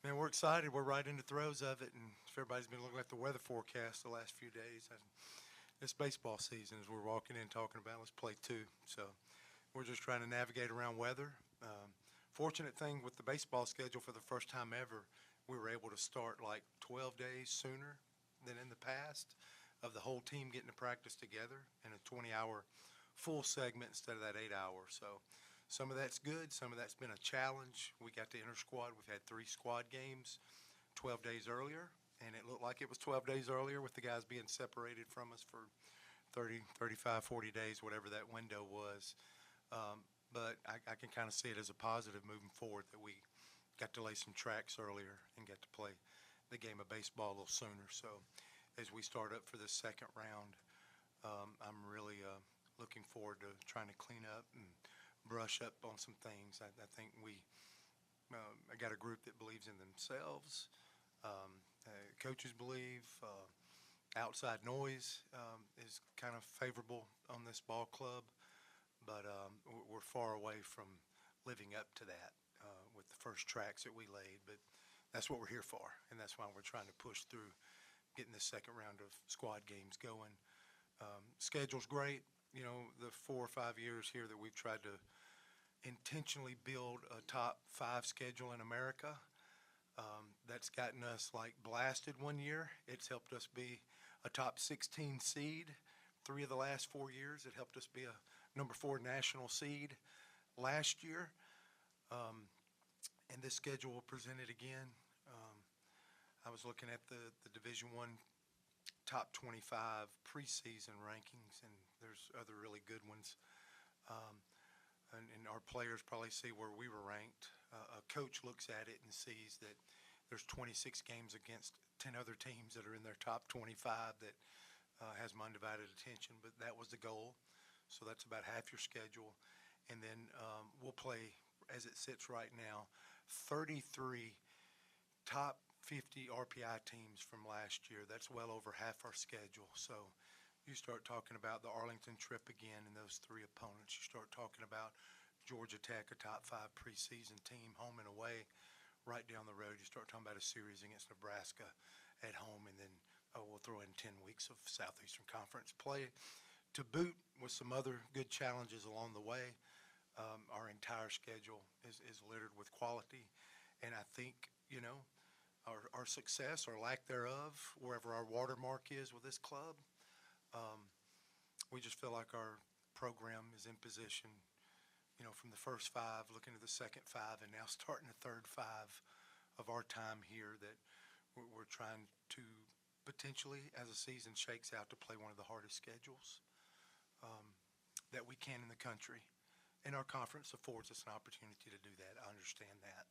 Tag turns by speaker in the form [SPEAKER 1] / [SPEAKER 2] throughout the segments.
[SPEAKER 1] Man, we're excited. We're right in the throes of it, and if everybody's been looking at the weather forecast the last few days, and it's baseball season as we're walking in talking about. Let's play two. So we're just trying to navigate around weather. Fortunate thing with the baseball schedule for the first time ever, we were able to start like 12 days sooner than in the past of the whole team getting to practice together in a 20-hour full segment instead of that 8 hour. So some of that's good. Some of that's been a challenge. We got to inter squad. We've had 3 squad games 12 days earlier, and it looked like it was 12 days earlier with the guys being separated from us for 30, 35, 40 days, whatever that window was. But I can kind of see it as a positive moving forward that we got to lay some tracks earlier and get to play the game of baseball a little sooner. So as we start up for this second round, I'm really looking forward to trying to clean up and brush up on some things. I think I got a group that believes in themselves. Coaches believe. Outside noise is kind of favorable on this ball club, but we're far away from living up to that with the first tracks that we laid. But that's what we're here for, and that's why we're trying to push through getting this second round of squad games going. Schedule's great. You know, the 4 or 5 years here that we've tried to intentionally build a top 5 schedule in America. That's gotten us like blasted one year. It's helped us be a top 16 seed 3 of the last 4 years. It helped us be a number 4 national seed last year. And this schedule will present it again. I was looking at the Division I top 25 preseason rankings, and there's other really good ones. And our players probably see where we were ranked. A coach looks at it and sees that there's 26 games against 10 other teams that are in their top 25 that has my undivided attention, but that was the goal. So that's about half your schedule. And then we'll play, as it sits right now, 33 top 50 RPI teams from last year. That's well over half our schedule. So you start talking about the Arlington trip again and those 3 opponents. You start talking about Georgia Tech, a top 5 preseason team, home and away, right down the road. You start talking about a series against Nebraska at home, and then we'll throw in 10 weeks of Southeastern Conference play to boot with some other good challenges along the way. Our entire schedule is littered with quality, and I think, you know, our success or lack thereof, wherever our watermark is with this club, we just feel like our program is in position, you know, from the first 5, looking at the second 5, and now starting the third 5 of our time here, that we're trying to potentially, as the season shakes out, to play one of the hardest schedules that we can in the country. And our conference affords us an opportunity to do that. I understand that.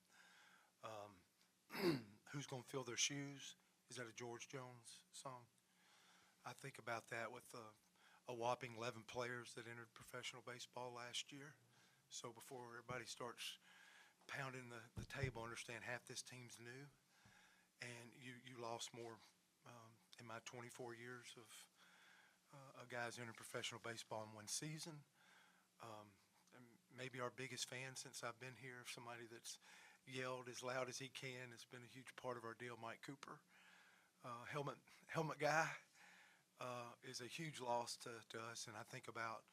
[SPEAKER 1] Who's going to fill their shoes? Is that a George Jones song? I think about that with a whopping 11 players that entered professional baseball last year. So before everybody starts pounding the table, understand half this team's new, and you lost more in my 24 years of guys entering professional baseball in one season. And maybe our biggest fan since I've been here, somebody that's yelled as loud as he can. It's been a huge part of our deal. Mike Cooper, helmet guy, is a huge loss to us. And I think about,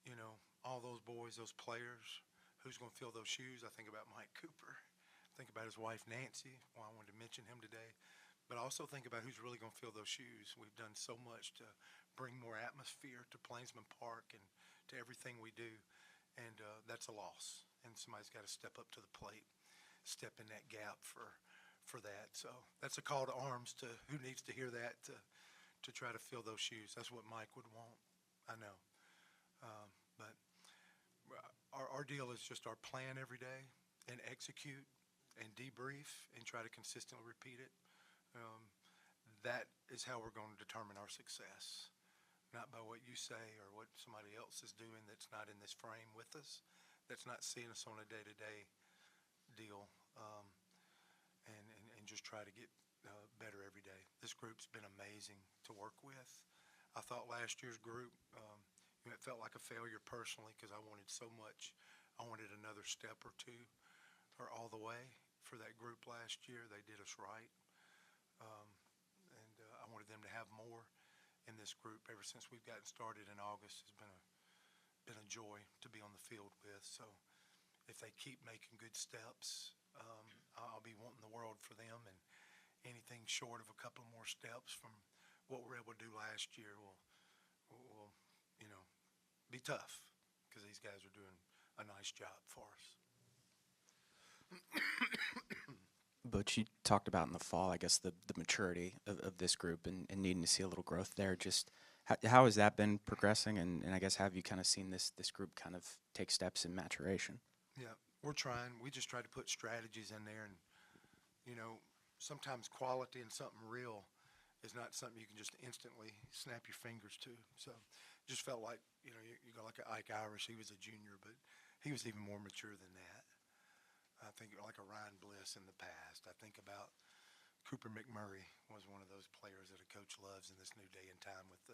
[SPEAKER 1] you know, all those boys, those players, who's going to fill those shoes. I think about Mike Cooper. I think about his wife, Nancy. Well, I wanted to mention him today. But I also think about who's really going to fill those shoes. We've done so much to bring more atmosphere to Plainsman Park and to everything we do. And that's a loss. And somebody's got to step up to the plate, step in that gap for that. So that's a call to arms to who needs to hear that to try to fill those shoes. That's what Mike would want. I know. But our deal is just our plan every day and execute and debrief and try to consistently repeat it. That is how we're going to determine our success, not by what you say or what somebody else is doing that's not in this frame with us, that's not seeing us on a day-to-day deal, and just try to get better every day. This group's been amazing to work with. I thought last year's group, it felt like a failure personally because I wanted so much. I wanted another step or two or all the way for that group last year. They did us right. Um, and I wanted them to have more in this group. Ever since we've gotten started in August, has been a joy to be on the field with. So if they keep making good steps, I'll be wanting the world for them. And anything short of a couple more steps from what we were able to do last year will be tough because these guys are doing a nice job for us.
[SPEAKER 2] But you talked about in the fall, I guess, the maturity of this group and needing to see a little growth there. Just how has that been progressing? And I guess, have you kind of seen this group kind of take steps in maturation?
[SPEAKER 1] Yeah, we're trying. We just try to put strategies in there. And, sometimes quality and something real is not something you can just instantly snap your fingers to. So just felt like, you go like Ike Irish. He was a junior, but he was even more mature than that. I think like a Ryan Bliss in the past. I think about Cooper McMurray was one of those players that a coach loves in this new day and time with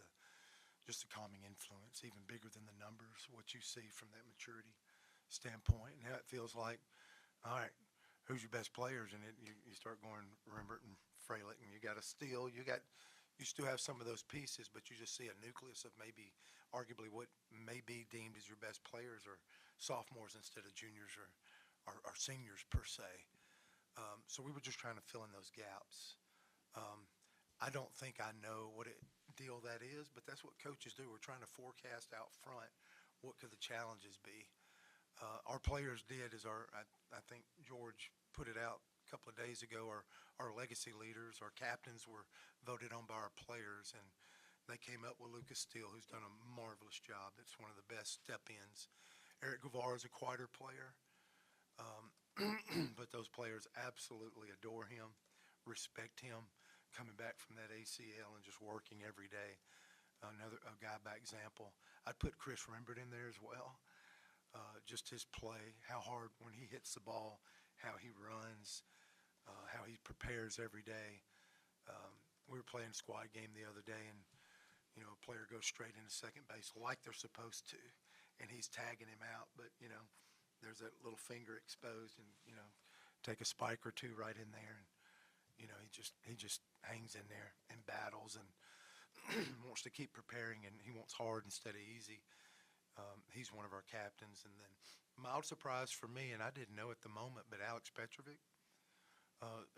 [SPEAKER 1] just the calming influence, even bigger than the numbers, what you see from that maturity standpoint. Now it feels like, all right, who's your best players? And you start going Rembert and Fralick, and you got a Steele. You still have some of those pieces, but you just see a nucleus of maybe arguably what may be deemed as your best players are sophomores instead of juniors or seniors per se. So we were just trying to fill in those gaps. I don't think I know what deal that is, but that's what coaches do. We're trying to forecast out front what could the challenges be. Our players did, I think George put it out a couple of days ago, our legacy leaders, our captains were voted on by our players, and they came up with Lucas Steele, who's done a marvelous job. It's one of the best step-ins. Eric Guevara is a quieter player. But those players absolutely adore him, respect him, coming back from that ACL and just working every day. A guy by example. I'd put Chris Rembert in there as well. Just his play, how hard when he hits the ball, how he runs, how he prepares every day. We were playing a squad game the other day, and a player goes straight into second base like they're supposed to, and he's tagging him out, but there's that little finger exposed, and take a spike or two right in there, and he just hangs in there and battles and wants to keep preparing, and he wants hard instead of easy. He's one of our captains. And then mild surprise for me, and I didn't know at the moment, but Alex Petrovic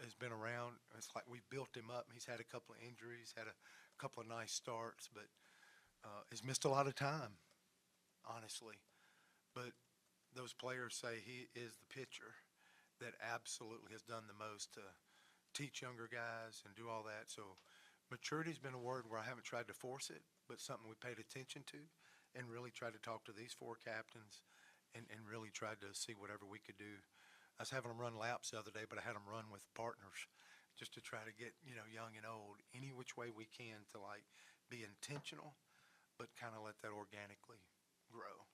[SPEAKER 1] has been around. It's like we've built him up. He's had a couple of injuries, had a couple of nice starts, but has missed a lot of time, honestly. But those players say he is the pitcher that absolutely has done the most to teach younger guys and do all that. So maturity's been a word where I haven't tried to force it, but something we paid attention to and really tried to talk to these four captains and really tried to see whatever we could do. I was having them run laps the other day, but I had them run with partners just to try to get, young and old, any which way we can to be intentional, but kind of let that organically grow.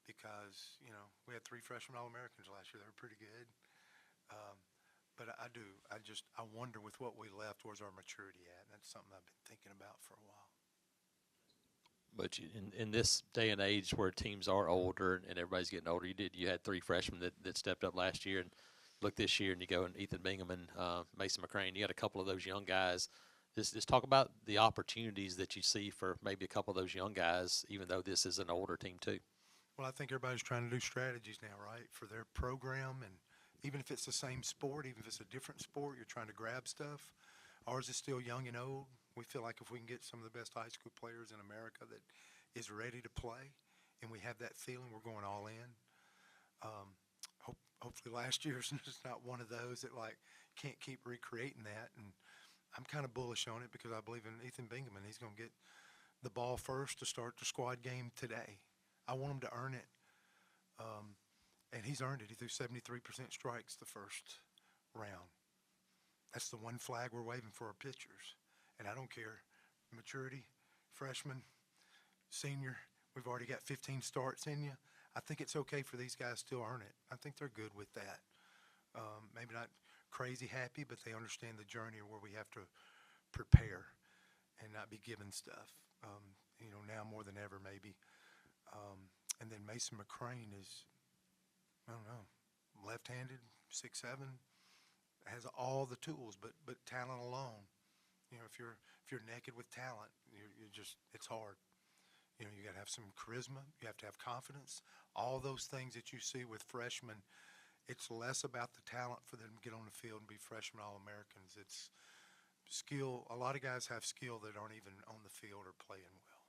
[SPEAKER 1] Because, we had 3 freshman All-Americans last year. They were pretty good. But I wonder with what we left, where's our maturity at? And that's something I've been thinking about for a while.
[SPEAKER 3] But in this day and age where teams are older and everybody's getting older, you had 3 freshmen that stepped up last year, and look this year, and you go and Ethan Bingham and Mason McCrane. You got a couple of those young guys. Just talk about the opportunities that you see for maybe a couple of those young guys, even though this is an older team too.
[SPEAKER 1] Well, I think everybody's trying to do strategies now, right, for their program. And even if it's the same sport, even if it's a different sport, you're trying to grab stuff. Ours is still young and old. We feel like if we can get some of the best high school players in America that is ready to play, and we have that feeling, we're going all in. Hopefully last year's just not one of those that can't keep recreating that. And I'm kind of bullish on it because I believe in Ethan Bingham, and he's going to get the ball first to start the squad game today. I want him to earn it, and he's earned it. He threw 73% strikes the first round. That's the one flag we're waving for our pitchers, and I don't care. Maturity, freshman, senior, we've already got 15 starts in you. I think it's okay for these guys to still earn it. I think they're good with that. Maybe not crazy happy, but they understand the journey where we have to prepare and not be given stuff, now more than ever maybe. And then Mason McCrane is, I don't know, left-handed, 6'7", has all the tools, but talent alone. You know, if you're naked with talent, you're just, it's hard. You know, you got to have some charisma. You have to have confidence. All those things that you see with freshmen, it's less about the talent for them to get on the field and be freshman All-Americans. It's skill. A lot of guys have skill that aren't even on the field or playing well.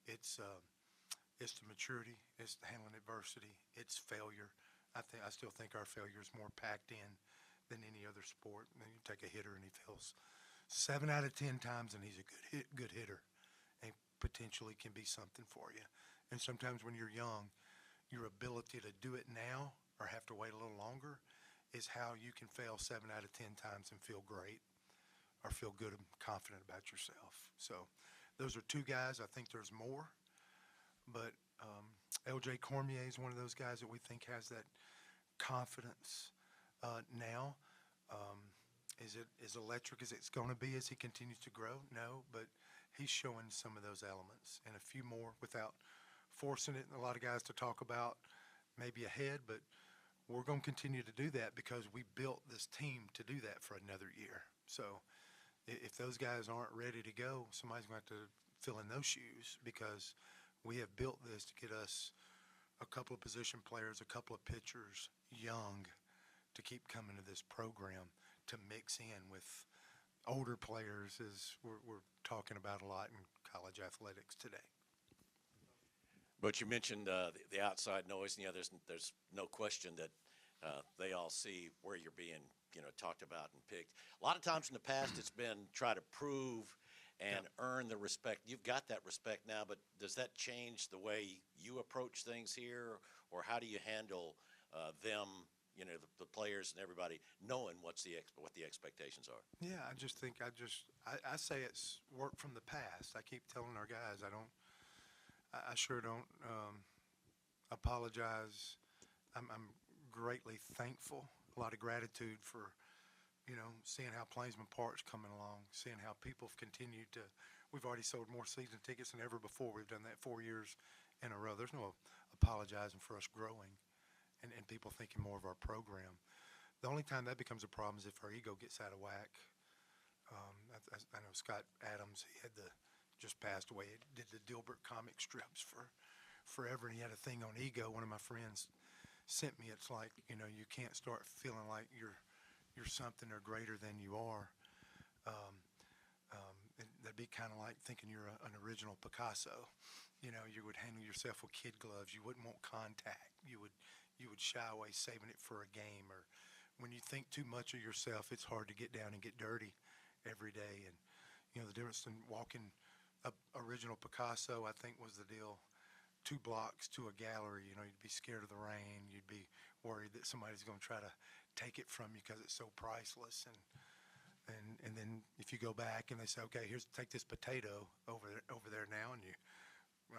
[SPEAKER 1] It's the maturity. It's handling adversity. It's failure. I still think our failure is more packed in than any other sport. And then you take a hitter and he fails 7 out of 10 times, and he's a good hitter, and potentially can be something for you. And sometimes when you're young, your ability to do it now or have to wait a little longer is how you can fail 7 out of 10 times and feel great or feel good and confident about yourself. So those are two guys. I think there's more, but LJ Cormier is one of those guys that we think has that confidence now. Is it as electric as it's going to be as he continues to grow? No, but he's showing some of those elements and a few more without forcing it. And a lot of guys to talk about maybe ahead, but we're going to continue to do that because we built this team to do that for another year. So if those guys aren't ready to go, somebody's going to have to fill in those shoes because we have built this to get us a couple of position players, a couple of pitchers, young, to keep coming to this program to mix in with older players, as we're talking about a lot in college athletics today.
[SPEAKER 4] But you mentioned the outside noise, and there's no question that they all see where you're being, talked about and picked. A lot of times in the past, it's been try to prove and earn the respect. You've got that respect now, but does that change the way you approach things here, or how do you handle them? The players and everybody knowing what the expectations are.
[SPEAKER 1] Yeah, I just think I say it's work from the past. I keep telling our guys I sure don't apologize. I'm greatly thankful, a lot of gratitude for seeing how Plainsman Park's coming along, seeing how people have continued to. We've already sold more season tickets than ever before. We've done that 4 years in a row. There's no apologizing for us growing. And people thinking more of our program. The only time that becomes a problem is if our ego gets out of whack. I know Scott Adams, he just passed away. He did the Dilbert comic strips for forever, and he had a thing on ego. One of my friends sent me. It's like you can't start feeling like you're something or greater than you are. That'd be kind of like thinking you're an original Picasso. You would handle yourself with kid gloves. You wouldn't want contact. You would shy away saving it for a game. Or when you think too much of yourself, it's hard to get down and get dirty every day. And the difference in walking up original Picasso, I think, was the deal. 2 blocks to a gallery, you'd be scared of the rain. You'd be worried that somebody's going to try to take it from you because it's so priceless. And then if you go back and they say, okay, take this potato over there now, and you.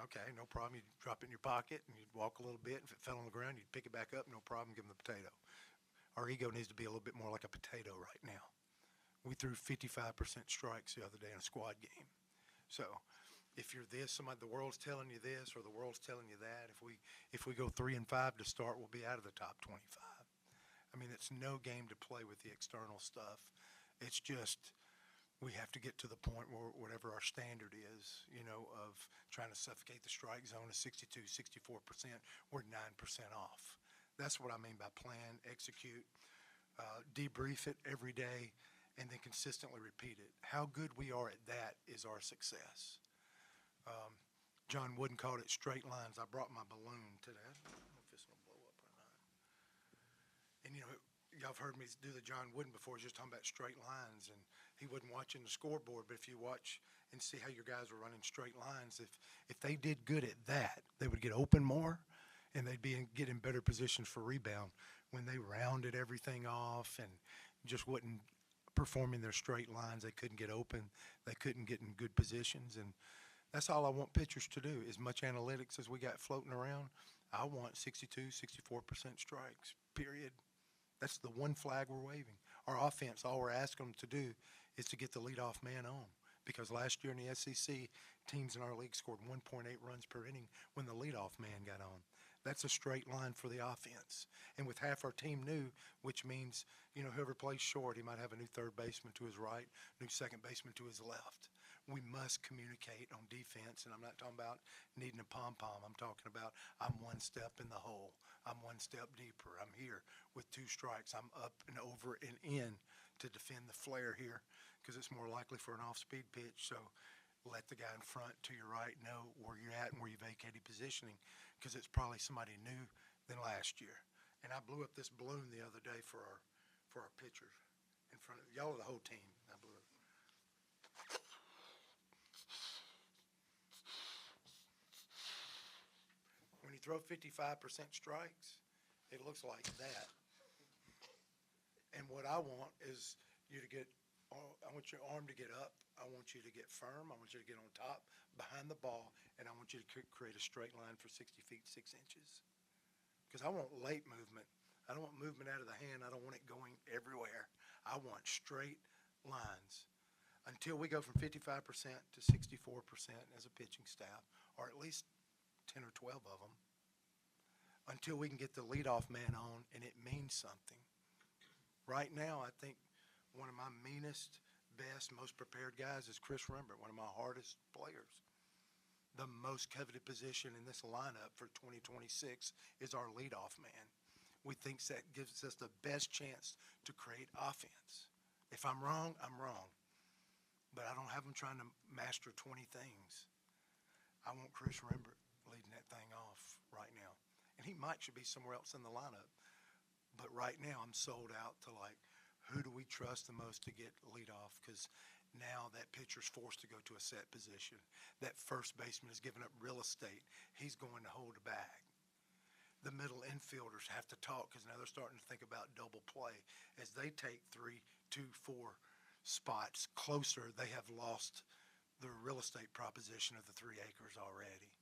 [SPEAKER 1] Okay, no problem. You'd drop it in your pocket, and you'd walk a little bit. If it fell on the ground, you'd pick it back up, no problem, give them the potato. Our ego needs to be a little bit more like a potato right now. We threw 55% strikes the other day in a squad game. So if you're this, the world's telling you this or the world's telling you that, if we go 3-5 to start, we'll be out of the top 25. I mean, it's no game to play with the external stuff. It's just we have to get to the point where whatever our standard is, of trying to suffocate the strike zone is 62, 64%, we're 9% off. That's what I mean by plan, execute, debrief it every day, and then consistently repeat it. How good we are at that is our success. John Wooden called it straight lines. I brought my balloon today. I don't know if this will blow up or not. And, y'all have heard me do the John Wooden before, just talking about straight lines, and he wasn't watching the scoreboard, but if you watch and see how your guys are running straight lines, if they did good at that, they would get open more, and they'd get in better positions for rebound. When they rounded everything off and just wasn't performing their straight lines, they couldn't get open, they couldn't get in good positions, and that's all I want pitchers to do. As much analytics as we got floating around, I want 62, 64% strikes, period. That's the one flag we're waving. Our offense, all we're asking them to do is to get the leadoff man on. Because last year in the SEC, teams in our league scored 1.8 runs per inning when the leadoff man got on. That's a straight line for the offense. And with half our team new, which means, whoever plays short, he might have a new third baseman to his right, new second baseman to his left. We must communicate on defense, and I'm not talking about needing a pom-pom. I'm talking about I'm one step in the hole. I'm one step deeper. I'm here with 2 strikes. I'm up and over and in to defend the flare here because it's more likely for an off-speed pitch. So let the guy in front to your right know where you're at and where you vacated positioning because it's probably somebody new than last year. And I blew up this balloon the other day for our pitchers in front of y'all are the whole team. I blew it. When you throw 55% strikes, it looks like that. And what I want is you to get, I want your arm to get up. I want you to get firm. I want you to get on top behind the ball, and I want you to create a straight line for 60 feet, 6 inches. Because I want late movement. I don't want movement out of the hand. I don't want it going everywhere. I want straight lines until we go from 55% to 64% as a pitching staff, or at least 10 or 12 of them, until we can get the leadoff man on and it means something. Right now, I think one of my meanest, best, most prepared guys is Chris Rembert, one of my hardest players. The most coveted position in this lineup for 2026 is our leadoff man. We think that gives us the best chance to create offense. If I'm wrong, I'm wrong. But I don't have him trying to master 20 things. I want Chris Rembert leading that thing off right now. And he should be somewhere else in the lineup. But right now I'm sold out to who do we trust the most to get lead off? Because now that pitcher's forced to go to a set position. That first baseman is giving up real estate. He's going to hold a bag. The middle infielders have to talk because now they're starting to think about double play. As they take 3, 2, 4 spots closer, they have lost the real estate proposition of the 3 acres already.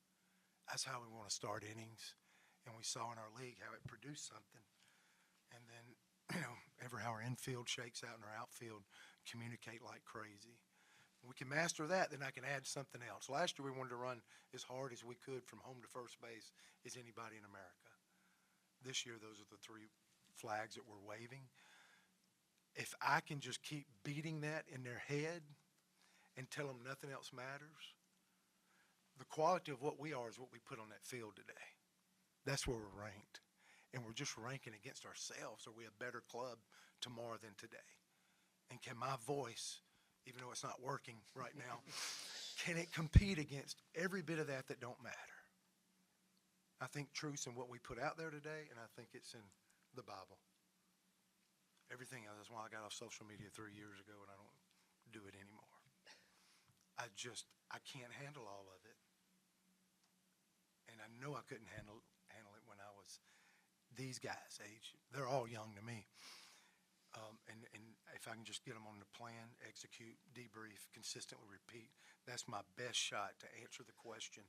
[SPEAKER 1] That's how we want to start innings. And we saw in our league how it produced something. And then, how our infield shakes out and our outfield communicate like crazy. If we can master that, then I can add something else. Last year we wanted to run as hard as we could from home to first base as anybody in America. This year, those are the 3 flags that we're waving. If I can just keep beating that in their head and tell them nothing else matters, the quality of what we are is what we put on that field today. That's where we're ranked. And we're just ranking against ourselves. Are we a better club tomorrow than today? And can my voice, even though it's not working right now, can it compete against every bit of that don't matter? I think truth's in what we put out there today, and I think it's in the Bible. Everything else, that's why I got off social media 3 years ago, and I don't do it anymore. I can't handle all of it. And I know I couldn't handle it when I was these guys' age. They're all young to me. And if I can just get them on the plan, execute, debrief, consistently repeat, that's my best shot to answer the question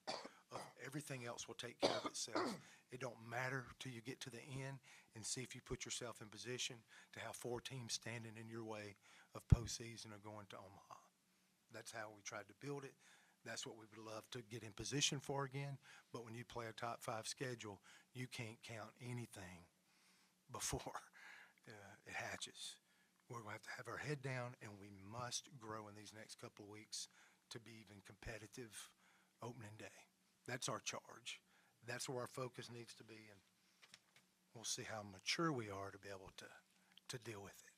[SPEAKER 1] of everything else will take care of itself. It don't matter till you get to the end and see if you put yourself in position to have 4 teams standing in your way of postseason or going to Omaha. That's how we tried to build it. That's what we would love to get in position for again. But when you play a top 5 schedule, you can't count anything before it hatches. We're going to have our head down, and we must grow in these next couple of weeks to be even competitive opening day. That's our charge. That's where our focus needs to be, and we'll see how mature we are to be able to deal with it.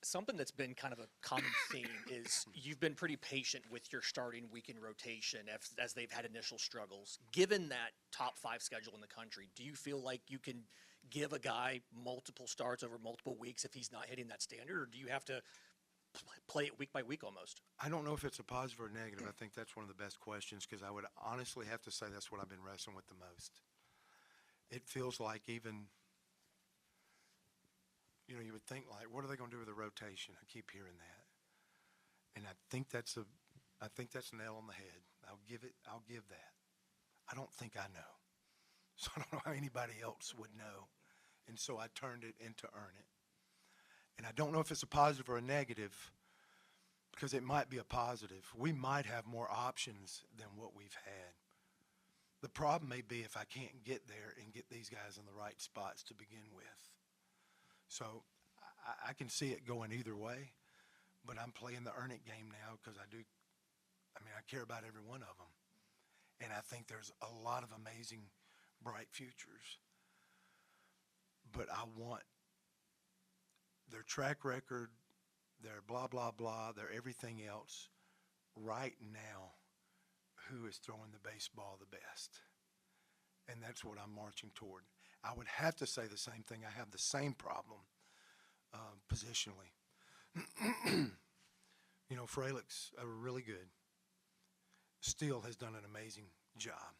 [SPEAKER 5] Something that's been kind of a common theme is you've been pretty patient with your starting weekend rotation as they've had initial struggles. Given that top 5 schedule in the country, do you feel like you can give a guy multiple starts over multiple weeks if he's not hitting that standard, or do you have to play it week by week almost?
[SPEAKER 1] I don't know if it's a positive or negative. I think that's one of the best questions because I would honestly have to say that's what I've been wrestling with the most. It feels like even – you would think what are they going to do with the rotation? I keep hearing that. And I think that's a nail on the head. I'll give that. I don't think I know. So I don't know how anybody else would know. And so I turned it into earn it. And I don't know if it's a positive or a negative because it might be a positive. We might have more options than what we've had. The problem may be if I can't get there and get these guys in the right spots to begin with. So I can see it going either way, but I'm playing the earn it game now because I care about every one of them. And I think there's a lot of amazing, bright futures. But I want their track record, their blah, blah, blah, their everything else right now. Who is throwing the baseball the best? And that's what I'm marching toward. I would have to say the same thing. I have the same problem positionally. Freilicks are really good. Steele has done an amazing job.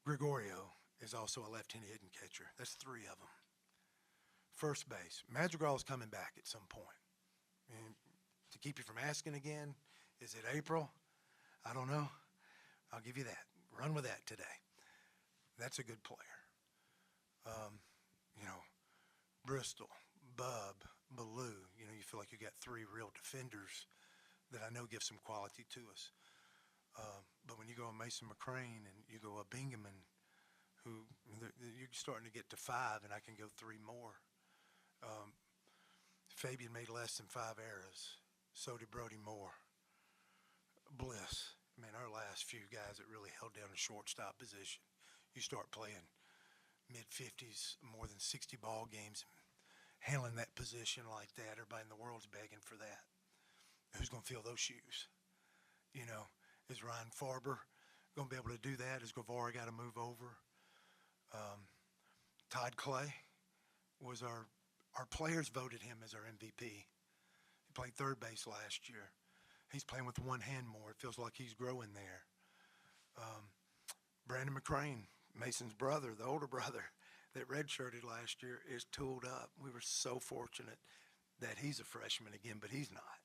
[SPEAKER 1] Gregorio is also a left-handed hitting catcher. That's 3 of them. First base, Madrigal's coming back at some point. And to keep you from asking again, is it April? I don't know. I'll give you that. Run with that today. That's a good player. Bristol, Bub, Ballou. You feel like you got 3 real defenders that I know give some quality to us. But when you go a Mason McCrane and you go a Bingaman, who you're starting to get to 5, and I can go 3 more. Fabian made less than 5 errors. So did Brody Moore. Bliss. Man, our last few guys that really held down the shortstop position. You start playing mid-50s, more than 60 ball games, and handling that position like that, everybody in the world's begging for that. Who's going to fill those shoes? Is Ryan Farber going to be able to do that? Is Guevara got to move over? Todd Clay was our players voted him as our MVP. He played third base last year. He's playing with one hand more. It feels like he's growing there. Brandon McCrane, Mason's brother, the older brother that redshirted last year, is tooled up. We were so fortunate that he's a freshman again, but he's not.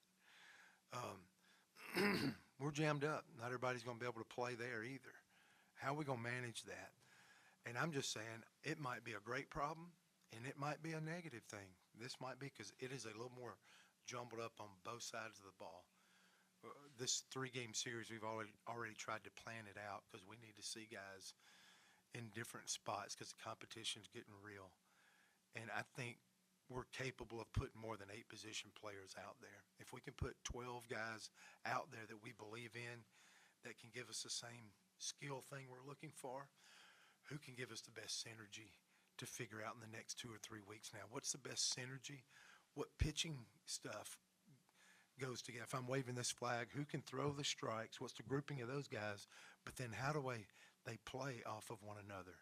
[SPEAKER 1] We're jammed up. Not everybody's going to be able to play there either. How are we going to manage that? And I'm just saying it might be a great problem, and it might be a negative thing. This might be because it is a little more jumbled up on both sides of the ball. This 3-game series, we've already tried to plan it out because we need to see guys in different spots because the competition's getting real. And I think we're capable of putting more than 8 position players out there. If we can put 12 guys out there that we believe in that can give us the same skill thing we're looking for, who can give us the best synergy to figure out in the next 2 or 3 weeks now? What's the best synergy? What pitching stuff goes together? If I'm waving this flag, who can throw the strikes? What's the grouping of those guys? But then how do they play off of one another?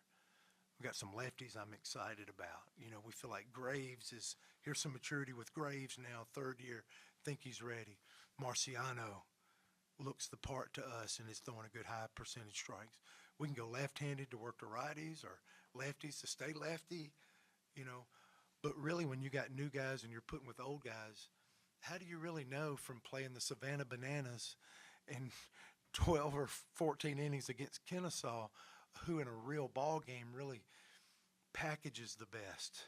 [SPEAKER 1] We got some lefties I'm excited about. We feel like Graves here's some maturity with Graves now, 3rd year. Think he's ready. Marciano looks the part to us and is throwing a good high percentage strikes. We can go left-handed to work the righties or lefties to stay lefty, But really when you got new guys and you're putting with old guys, how do you really know from playing the Savannah Bananas in 12 or 14 innings against Kennesaw who in a real ball game really packages the best,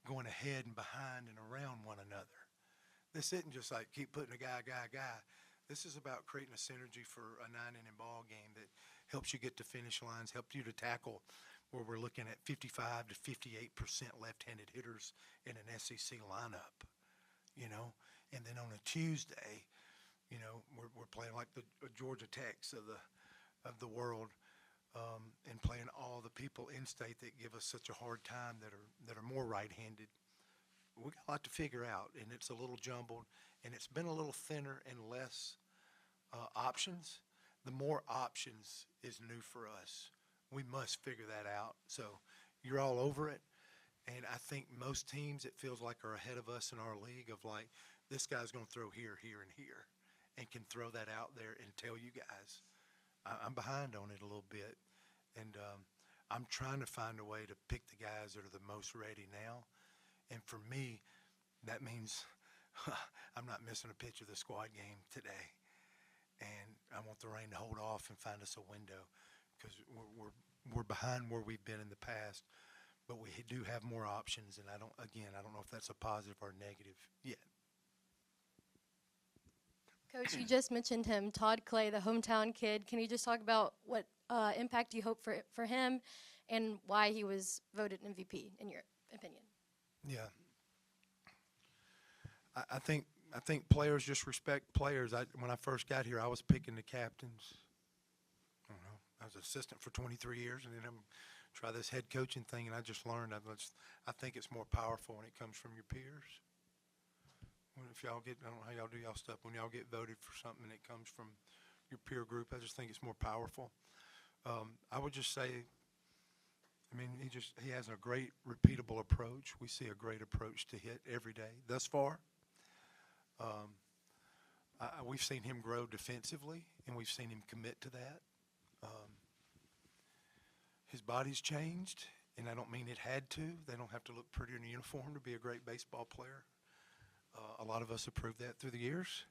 [SPEAKER 1] going ahead and behind and around one another? This isn't just like keep putting a guy. This is about creating a synergy for a 9-inning ball game that helps you get to finish lines, helps you to tackle where we're looking at 55 to 58% left-handed hitters in an SEC lineup, And then on a Tuesday, we're playing like the Georgia Techs of the world, and playing all the people in state that give us such a hard time that are more right-handed. We got a lot to figure out, and it's a little jumbled, and it's been a little thinner and less options. The more options is new for us. We must figure that out. So you're all over it, and I think most teams, it feels like, are ahead of us in our league of like, this guy's going to throw here, here, and here, and can throw that out there and tell you guys. I'm behind on it a little bit, and I'm trying to find a way to pick the guys that are the most ready now. And for me, that means I'm not missing a pitch of the squad game today. And I want the rain to hold off and find us a window because we're behind where we've been in the past, but we do have more options. And I don't know if that's a positive or negative yet.
[SPEAKER 6] Coach, you just mentioned him, Todd Clay, the hometown kid. Can you just talk about what impact you hope for him and why he was voted MVP, in your opinion?
[SPEAKER 1] Yeah. I think players just respect players. When I first got here, I was picking the captains. I don't know. I was assistant for 23 years, and then I'm try this head coaching thing, and I just learned. I think it's more powerful when it comes from your peers. When if y'all get, I don't know how y'all do y'all stuff. When y'all get voted for something and it comes from your peer group, I just think it's more powerful. I would just say, I mean, he has a great repeatable approach. We see a great approach to hit every day thus far. We've seen him grow defensively, and we've seen him commit to that. His body's changed, and I don't mean it had to. They don't have to look pretty in a uniform to be a great baseball player. A lot of us have proved that through the years.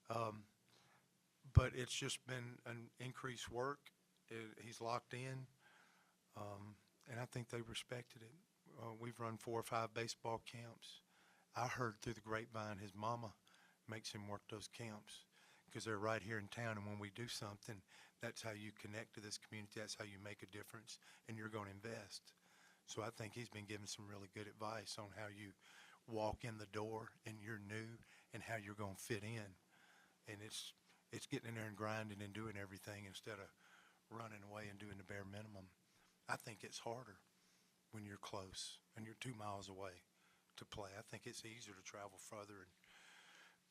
[SPEAKER 1] But it's just been an increased work. He's locked in, and I think they respected it. We've run 4 or 5 baseball camps. I heard through the grapevine his mama makes him work those camps because they're right here in town, and when we do something, that's how you connect to this community. That's how you make a difference, and you're going to invest. So I think he's been given some really good advice on how you walk in the door and you're new and how you're going to fit in. And it's getting in there and grinding and doing everything instead of running away and doing the bare minimum. I think it's harder when you're close and you're 2 miles away to play. I think it's easier to travel further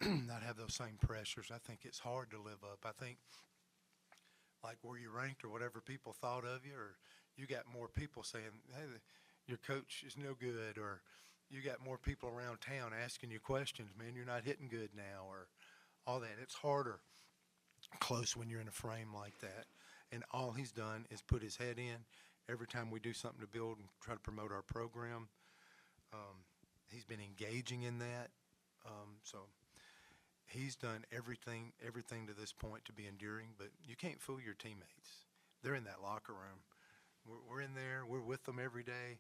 [SPEAKER 1] and not have those same pressures. I think it's hard to live up. I think like where you ranked or whatever people thought of you, or you got more people saying, hey, your coach is no good, or you got more people around town asking you questions, man, you're not hitting good now, or all that. It's harder close when you're in a frame like that. And all he's done is put his head in. Every time we do something to build and try to promote our program, he's been engaging in that. So he's done everything to this point to be enduring, but you can't fool your teammates. They're in that locker room. We're in there. We're with them every day,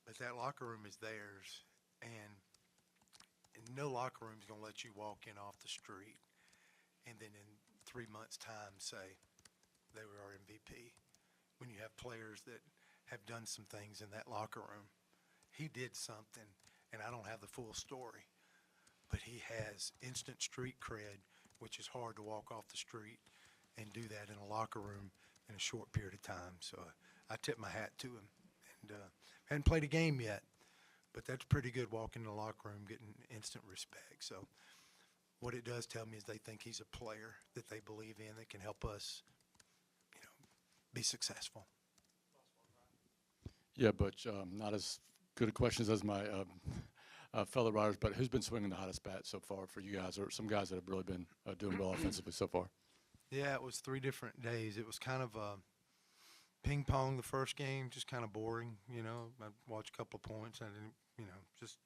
[SPEAKER 1] but that locker room is theirs, and no locker room is going to let you walk in off the street and then in 3 months' time say they were our MVP when you have players that have done some things in that locker room. He did something, and I don't have the full story, but he has instant street cred, which is hard to walk off the street and do that in a locker room in a short period of time. So I tip my hat to him. And hadn't played a game yet, but that's pretty good walking in the locker room, getting instant respect. So what it does tell me is they think he's a player that they believe in that can help us, be successful.
[SPEAKER 7] Yeah, Butch, not as good a questions as my fellow riders, but who's been swinging the hottest bat so far for you guys, or some guys that have really been doing well offensively so far?
[SPEAKER 1] Yeah, it was 3 different days. It was kind of ping pong the first game, just kind of boring. I watched a couple of points and just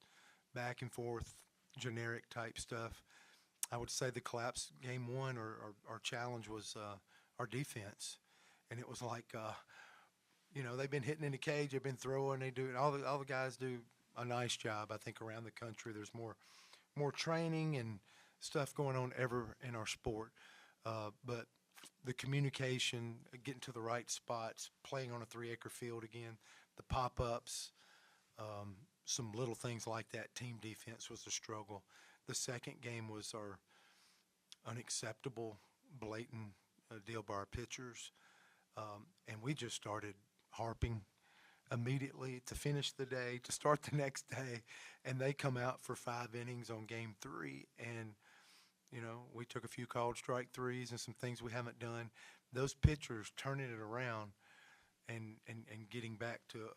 [SPEAKER 1] back and forth, generic type stuff. I would say the collapse game 1 or our challenge was our defense, and it was like they've been hitting in the cage, they've been throwing, they do all the guys do a nice job. I think around the country there's more training and stuff going on ever in our sport, but the communication, getting to the right spots, playing on a 3-acre field again, the pop-ups, some little things like that. Team defense was a struggle. The second game was our unacceptable, blatant deal by our pitchers, and we just started harping immediately to finish the day, to start the next day, and they come out for 5 innings on game 3, and we took a few called strike threes and some things we haven't done. Those pitchers turning it around and getting back to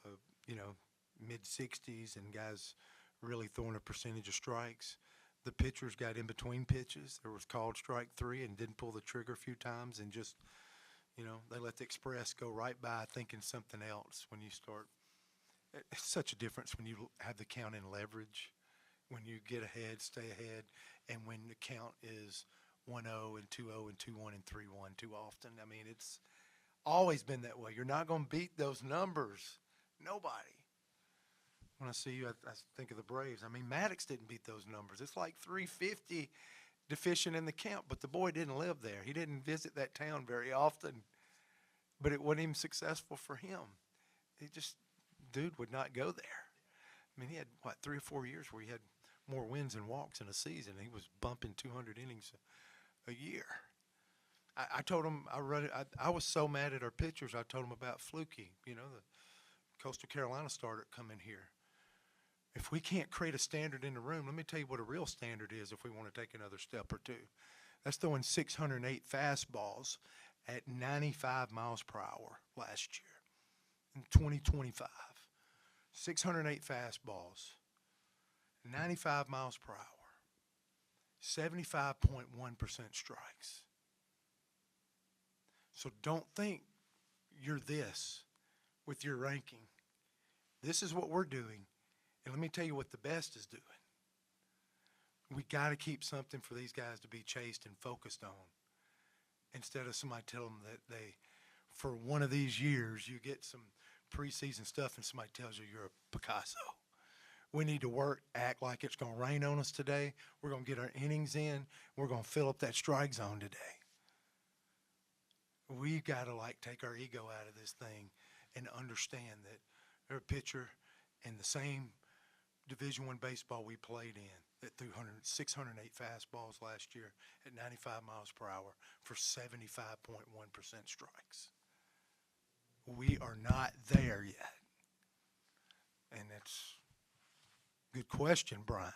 [SPEAKER 1] mid-60s and guys really throwing a percentage of strikes. The pitchers got in between pitches. There was called strike 3 and didn't pull the trigger a few times, and just they let the express go right by thinking something else. When you start, it's such a difference when you have the count in leverage, when you get ahead, stay ahead, and when the count is 1-0 and 2-0 and 2-1 and 3-1 too often. I mean, it's always been that way. You're not going to beat those numbers. Nobody. When I see you, I think of the Braves. I mean, Maddox didn't beat those numbers. It's like 350 deficient in the count, but the boy didn't live there. He didn't visit that town very often, but it wasn't even successful for him. Dude would not go there. I mean, he had, 3 or 4 years where he had more wins than walks in a season. He was bumping 200 innings a year. I told him, I was so mad at our pitchers, I told him about Fluky, the Coastal Carolina starter coming here. If we can't create a standard in the room, let me tell you what a real standard is if we want to take another step or two. That's throwing 608 fastballs at 95 miles per hour last year in 2025. 608 fastballs, 95 miles per hour, 75.1% strikes. So don't think you're this with your ranking. This is what we're doing. And let me tell you what the best is doing. We got to keep something for these guys to be chased and focused on, instead of somebody telling them that for one of these years, you get some preseason stuff and somebody tells you you're a Picasso. We need to work, act like it's going to rain on us today. We're going to get our innings in. We're going to fill up that strike zone today. We've got to take our ego out of this thing and understand that they're a pitcher in the same Division I baseball we played in that threw 608 fastballs last year at 95 miles per hour for 75.1% strikes. We are not there yet. And that's a good question, Brian.